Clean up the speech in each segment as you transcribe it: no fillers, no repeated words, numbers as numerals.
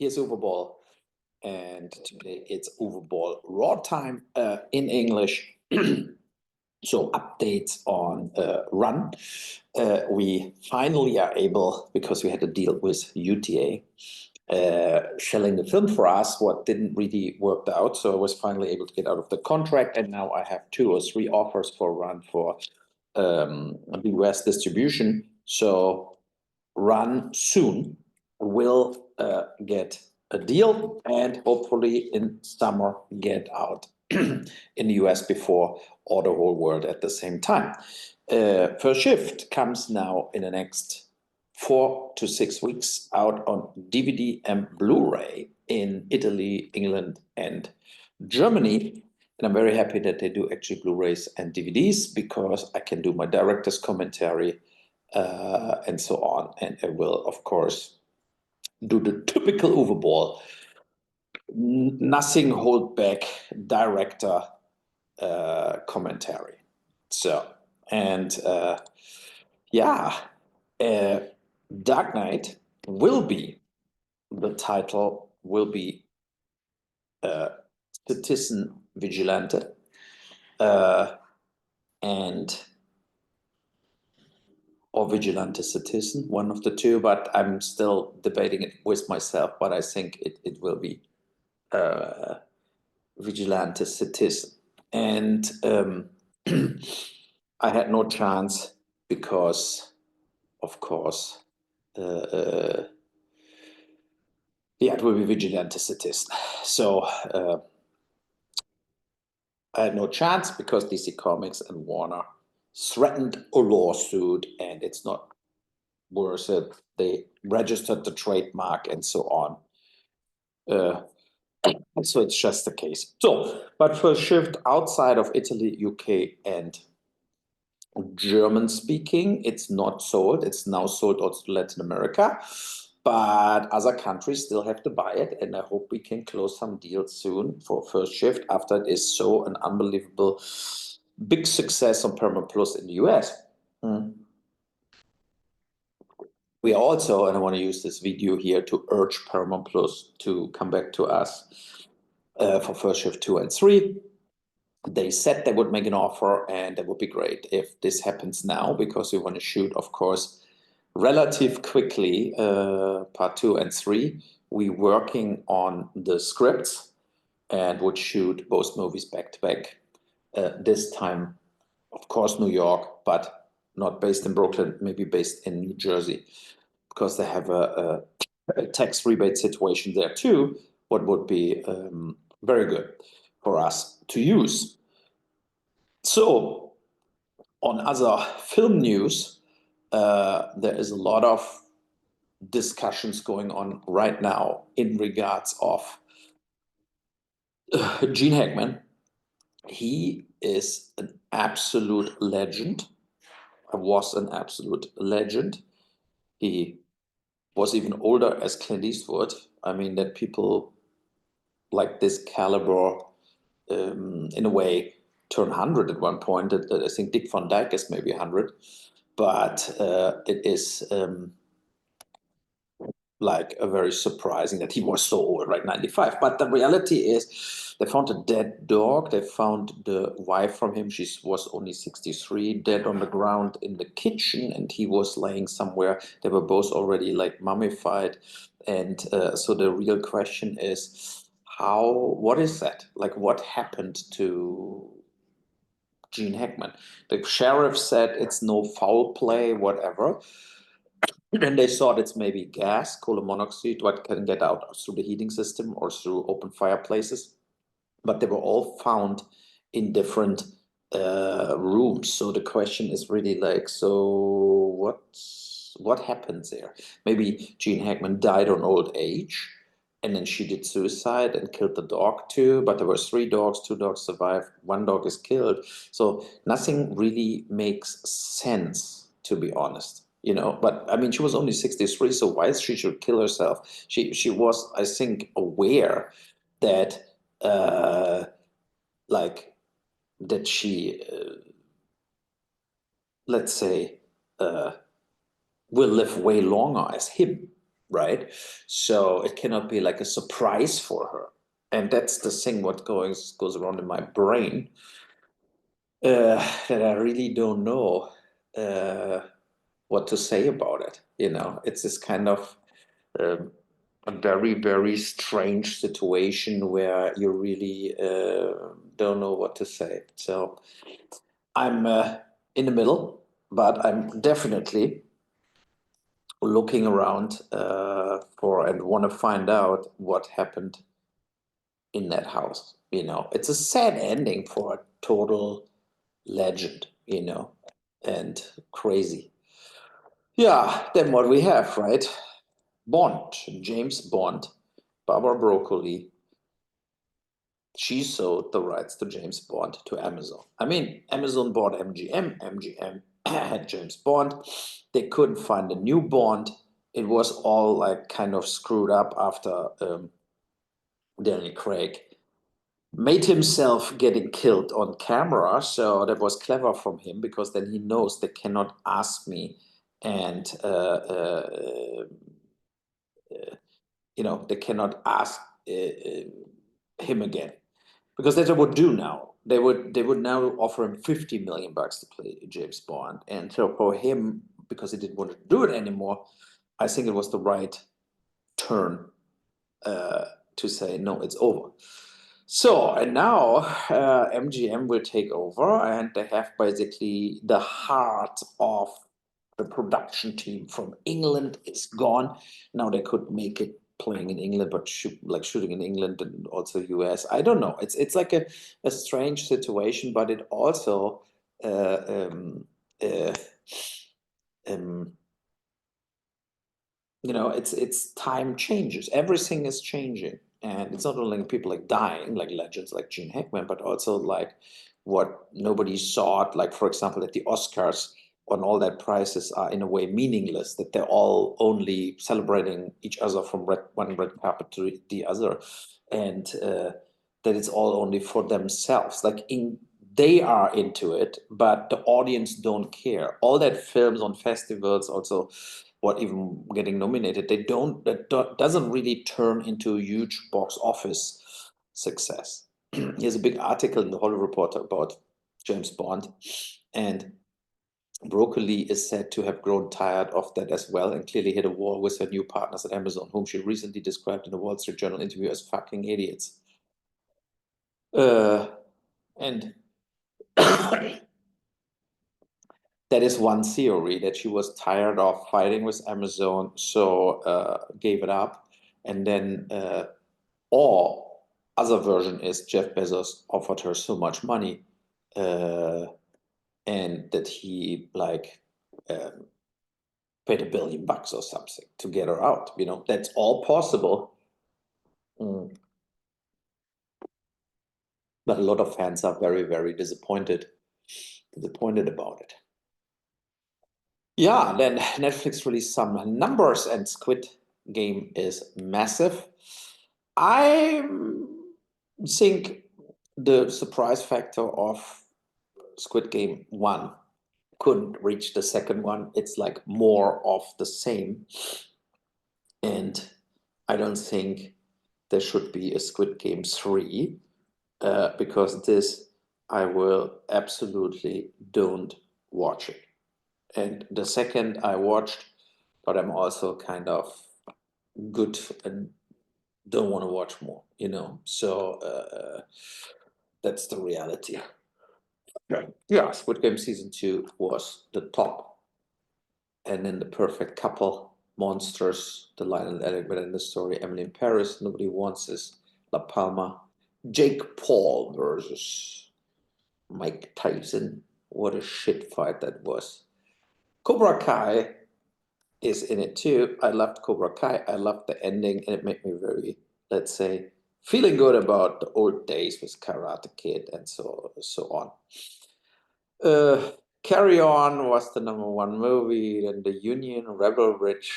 Here's Uwe Boll, and today it's Uwe Boll RAW time in English. So updates on Run. We finally are able, because we had a deal with UTA, shelling the film for us, what didn't really work out. So I was finally able to get out of the contract, and now I have 2 or 3 offers for Run for the US distribution. So Run soon will get a deal and hopefully in summer get out in the US before or the whole world at the same time. First Shift comes now in the next 4 to 6 weeks out on DVD and Blu-ray in Italy, England, and Germany. And I'm very happy that they do actually Blu-rays and DVDs, because I can do my director's commentary and so on. And I will, of course, do the typical Uwe Boll, nothing hold back director commentary. So, and Dark Knight will be, the title will be Citizen Vigilante, or Vigilante Citizen, one of the two, but I'm still debating it with myself, but I think it will be Vigilante Citizen. And I had no chance because, of course, it will be Vigilante Citizen. So I had no chance because DC Comics and Warner threatened a lawsuit, and it's not worth it. They registered the trademark and so on. So it's just the case. So, but First Shift outside of Italy, UK, and German speaking, it's not sold. It's now sold also to Latin America, but other countries still have to buy it. And I hope we can close some deals soon for First Shift after it is so an unbelievable big success on Paramount Plus in the US. We also, and I want to use this video here to urge Paramount Plus to come back to us for First Shift 2 and 3. They said they would make an offer, and that would be great if this happens now, because we want to shoot, of course, relative quickly part 2 and 3. We're working on the scripts and would shoot both movies back to back. This time, of course, New York, but not based in Brooklyn, maybe based in New Jersey, because they have a tax rebate situation there too, what would be very good for us to use. So, on other film news, there is a lot of discussions going on right now in regards of Gene Hackman. He is an absolute legend. Was an absolute legend. He was even older as Clint Eastwood. I mean, that people like this caliber, in a way, turn 100 at one point. I think Dick Van Dyke is maybe 100, but it is like a very surprising that he was so old, right? 95. But the reality is, they found a dead dog. They found the wife from him. She was only 63, dead on the ground in the kitchen, and he was laying somewhere. They were both already like mummified. And so the real question is, what is that? Like, what happened to Gene Hackman? The sheriff said it's no foul play, whatever. And they thought it's maybe gas, carbon monoxide, what can get out through the heating system or through open fireplaces. But they were all found in different rooms. So the question is really like, so what happens there? Maybe Gene Hackman died on old age, and then she did suicide and killed the dog too. But there were 3 dogs, 2 dogs survived, 1 dog is killed. So nothing really makes sense, to be honest. You know, but I mean, she was only 63, so why she should kill herself? She was, I think, aware that like that she let's say will live way longer as him, right? So it cannot be like a surprise for her. And that's the thing what goes around in my brain, that I really don't know what to say about it. It's this kind of um, a very, very strange situation where you really don't know what to say. So I'm in the middle, but I'm definitely looking around for and want to find out what happened in that house. It's a sad ending for a total legend, and crazy. Yeah, then what we have, right? Bond, James Bond, Barbara Broccoli. She sold the rights to James Bond to Amazon. I mean, Amazon bought MGM, MGM had James Bond. They couldn't find a new Bond. It was all like kind of screwed up after Daniel Craig made himself getting killed on camera. So that was clever from him, because then he knows they cannot ask me, and they cannot ask him again, because that's what they would do now. They would now offer him 50 million bucks to play James Bond, and so for him, because he didn't want to do it anymore, I think it was the right turn to say no, it's over. So, and now MGM will take over, and they have basically the heart of the production team from England is gone. Now they could make it playing in England, but shooting in England and also US. I don't know. It's like a strange situation, but it also uh, um, uh, um, it's time changes. Everything is changing, and it's not only people like dying, like legends like Gene Hackman, but also like what nobody saw it. Like, for example, at the Oscars, when all that prizes are in a way meaningless, that they're all only celebrating each other from one red carpet to the other, and that it's all only for themselves. They are into it, but the audience don't care. All that films on festivals, also what even getting nominated, doesn't really turn into a huge box office success. Here's a big article in the Hollywood Reporter about James Bond, and Broccoli is said to have grown tired of that as well, and clearly hit a wall with her new partners at Amazon, whom she recently described in a Wall Street Journal interview as fucking idiots. And that is one theory, that she was tired of fighting with Amazon, so gave it up. And then, or other version is Jeff Bezos offered her so much money, and that he um, paid $1 billion or something to get her out. That's all possible. Mm. But a lot of fans are very, very disappointed about it. Yeah, then Netflix released some numbers, and Squid Game is massive. I think the surprise factor of Squid Game 1 couldn't reach the second one. It's like more of the same. And I don't think there should be a Squid Game 3, because this, I will absolutely don't watch it. And the second I watched, but I'm also kind of good and don't want to watch more. So that's the reality. Yeah, Squid Game season 2 was the top. And then the perfect couple, monsters, the Lionel Element in the story, Emily in Paris, Nobody Wants This, La Palma, Jake Paul versus Mike Tyson. What a shit fight that was. Cobra Kai is in it too. I loved Cobra Kai. I loved the ending, and it made me very, let's say, feeling good about the old days with Karate Kid and so on. Carry On was the #1 movie. Then The Union, Rebel Ridge.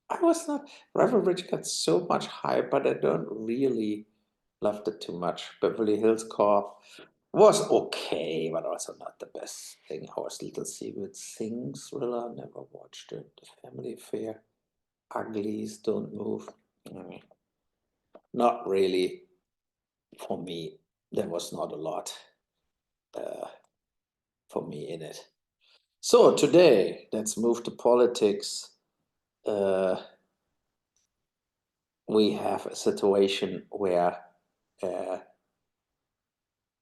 I was not. Rebel Ridge got so much hype, but I don't really loved it too much. Beverly Hills Cop was okay, but also not the best thing. Our Little Secret Things thriller, never watched it. The Family Affair. Uglies don't move. Not really. For me, there was not a lot for me in it. So today, let's move to politics. We have a situation where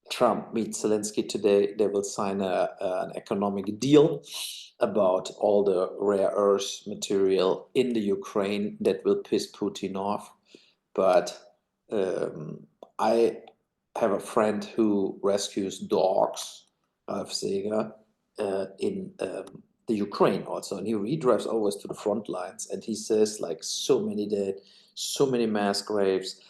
Trump meets Zelensky today. They will sign an economic deal about all the rare earth material in the Ukraine that will piss Putin off. But I have a friend who rescues dogs, Ralf Seeger, in the Ukraine also. And he drives always to the front lines and he says, like, so many dead, so many mass graves.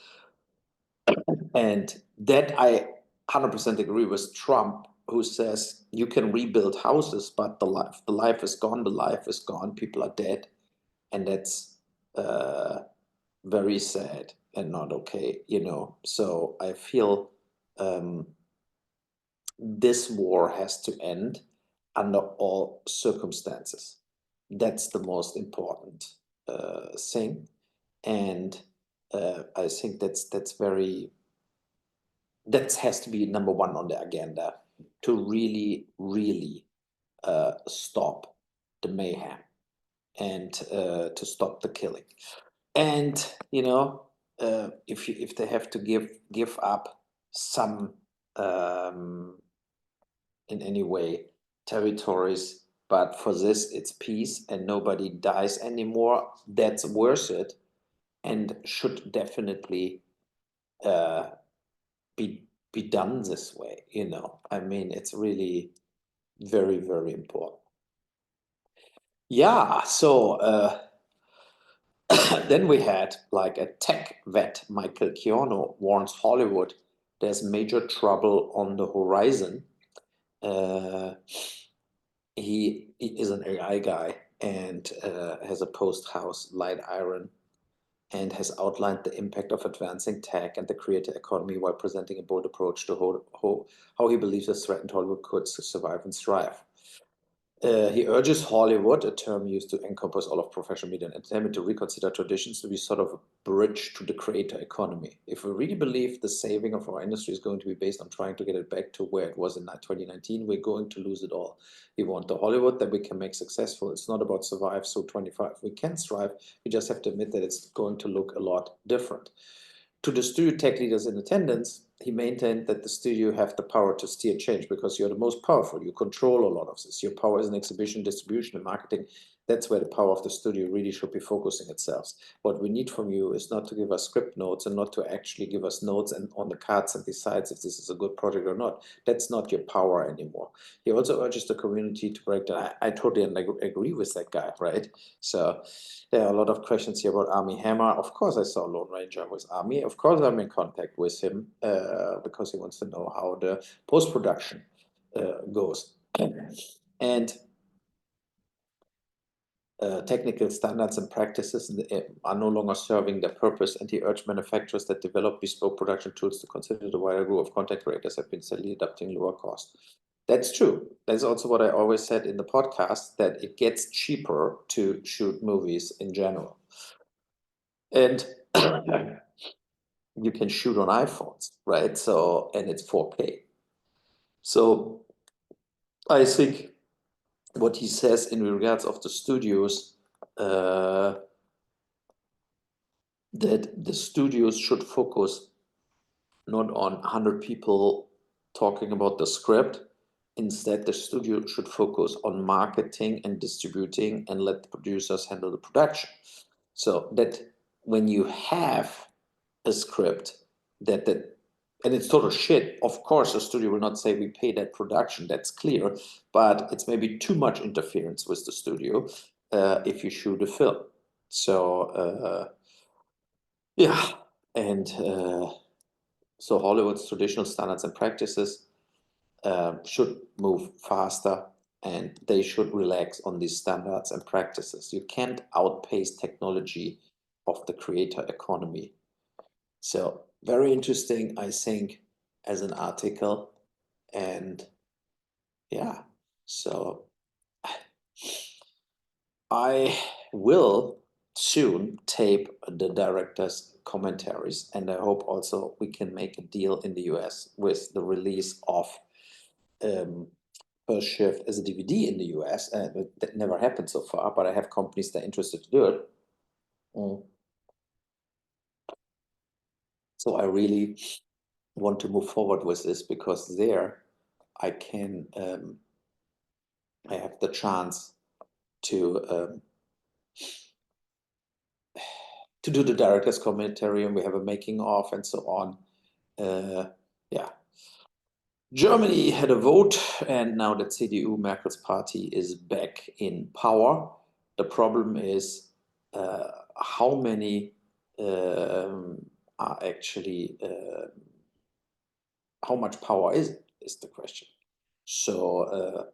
And that I 100% agree with Trump, who says you can rebuild houses, but the life is gone, the life is gone, people are dead. And that's very sad and not okay, you know. So I feel this war has to end under all circumstances. That's the most important thing. And I think that's very, that has to be number one on the agenda, to really, really stop the mayhem and to stop the killing. And you know, if they have to give up some in any way territories, but for this it's peace and nobody dies anymore, that's worth it and should definitely be done this way, you know. I mean, it's really very, very important. Yeah, so then we had like a tech vet, Michael Keanu, warns Hollywood there's major trouble on the horizon. He is an AI guy and has a post house, Light Iron, and has outlined the impact of advancing tech and the creator economy while presenting a bold approach to how he believes a threatened Hollywood could survive and thrive. He urges Hollywood, a term used to encompass all of professional media and entertainment, to reconsider traditions to be sort of a bridge to the creator economy. If we really believe the saving of our industry is going to be based on trying to get it back to where it was in 2019, we're going to lose it all. We want the Hollywood that we can make successful. It's not about survive, so 25. We can strive. We just have to admit that it's going to look a lot different. To the studio tech leaders in attendance, he maintained that the studio have the power to steer change because you're the most powerful. You control a lot of this. Your power is in exhibition, distribution, and marketing. That's where the power of the studio really should be focusing itself. What we need from you is not to give us script notes and not to actually give us notes and on the cards and decides if this is a good project or not. That's not your power anymore. He also urges the community to break down. I totally agree with that guy, right? So there are a lot of questions here about Army Hammer. Of course, I saw Lone Ranger with Army. Of course, I'm in contact with him because he wants to know how the post-production goes. And technical standards and practices are no longer serving their purpose, and he urged manufacturers that develop bespoke production tools to consider the wider group of content creators have been steadily adopting lower cost. That's true. That's also what I always said in the podcast, that it gets cheaper to shoot movies in general. And you can shoot on iPhones, right? So, and it's 4K. So I think what he says in regards of the studios, that the studios should focus not on 100 people talking about the script. Instead, the studio should focus on marketing and distributing and let the producers handle the production. So that when you have a script and it's total shit, of course the studio will not say we pay that production, that's clear, but it's maybe too much interference with the studio if you shoot a film. So yeah, and so Hollywood's traditional standards and practices should move faster and they should relax on these standards and practices. You can't outpace technology of the creator economy. So very interesting, I think, as an article. And yeah, so I will soon tape the director's commentaries, and I hope also we can make a deal in the US with the release of First Shift as a DVD in the US. That never happened so far, but I have companies that are interested to do it. So I really want to move forward with this, because there I can I have the chance to do the director's commentary, and we have a making of and so on. Yeah. Germany had a vote, and now the CDU, Merkel's party, is back in power. The problem is how many are actually, how much power is the question. So,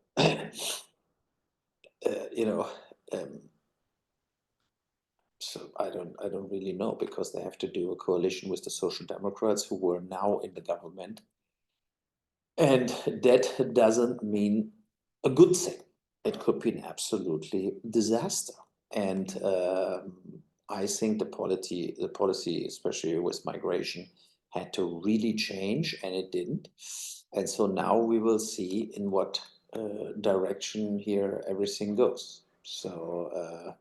you know, so I don't really know, because they have to do a coalition with the Social Democrats, who were now in the government. And that doesn't mean a good thing. It could be an absolutely disaster. And I think the policy, especially with migration, had to really change, and it didn't. And so now we will see in what direction here everything goes. So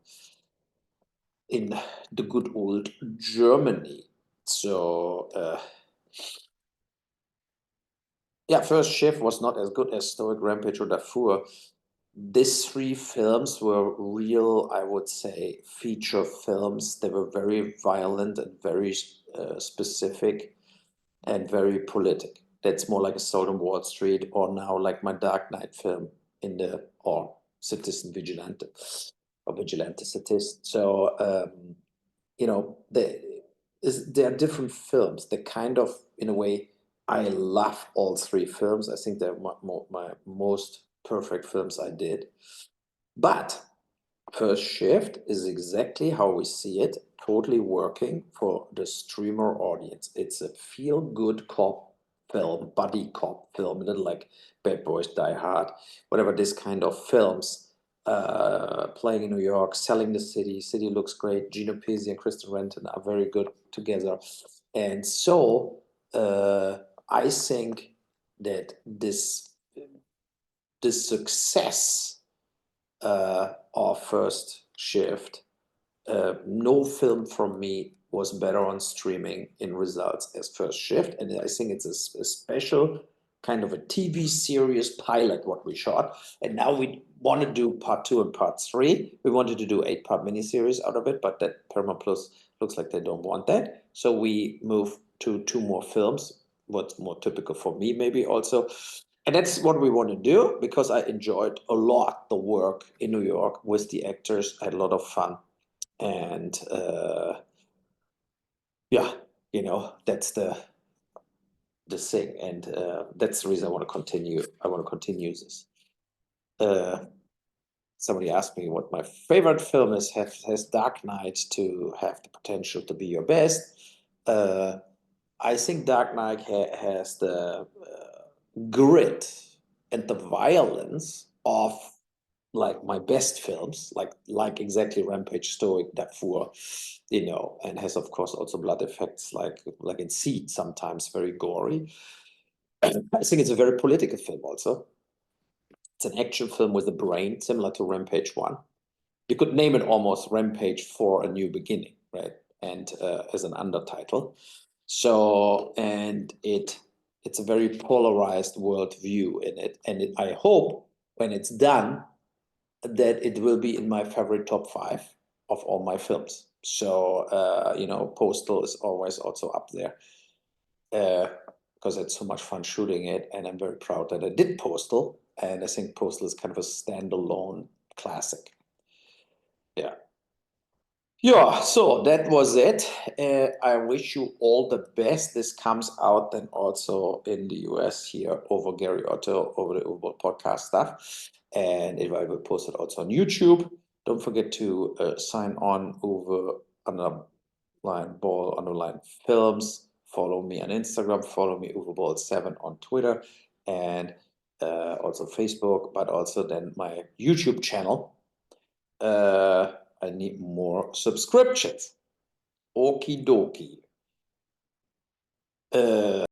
in the good old Germany. So yeah, First Shift was not as good as Stoic, Rampage, or Darfur. These three films were real, I would say, feature films. They were very violent and very specific and very politic. That's more like a Sold on Wall Street, or now like my Dark Knight film or Citizen Vigilante, or Vigilante Citizen. So, you know, there are different films. They kind of, in a way, I love all three films. I think they're my most perfect films I did. But First Shift is exactly how we see it, totally working for the streamer audience. It's a feel-good cop film, buddy cop film, a little like Bad Boys, Die Hard, whatever, this kind of films. Playing in New York, selling the city. City looks great. Gino Pizzi and Kristen Renton are very good together. And so I think that this success of First Shift, no film from me was better on streaming in results as First Shift. And I think it's a special kind of a TV series pilot what we shot. And now we want to do part 2 and part 3. We wanted to do 8-part miniseries out of it, but that Paramount Plus looks like they don't want that. So we move to 2 more films, what's more typical for me maybe also. And that's what we want to do, because I enjoyed a lot the work in New York with the actors. I had a lot of fun. And yeah, you know, that's the thing. And that's the reason I want to continue. I want to continue this. Somebody asked me what my favorite film is. Has Dark Knight to have the potential to be your best? I think Dark Knight has the grit and the violence of like my best films, like exactly Rampage, Stoic, Darfur, you know, and has of course also blood effects like in Seed, sometimes very gory. I think it's a very political film also. It's an action film with a brain, similar to Rampage 1. You could name it almost Rampage for a New Beginning, right? And as an undertitle. So, and it's a very polarized worldview in it. And I hope when it's done that it will be in my favorite top 5 of all my films. So, you know, Postal is always also up there because it's so much fun shooting it. And I'm very proud that I did Postal. And I think Postal is kind of a standalone classic. Yeah. Yeah, so that was it. I wish you all the best. This comes out then also in the US here over Gary Otto, over the Uwe Boll podcast stuff. And I will post it also on YouTube. Don't forget to sign on Uwe _Boll _films. Follow me on Instagram. Follow me Uwe Boll 7 on Twitter. And also Facebook, but also then my YouTube channel. I need more subscriptions. Okie dokie.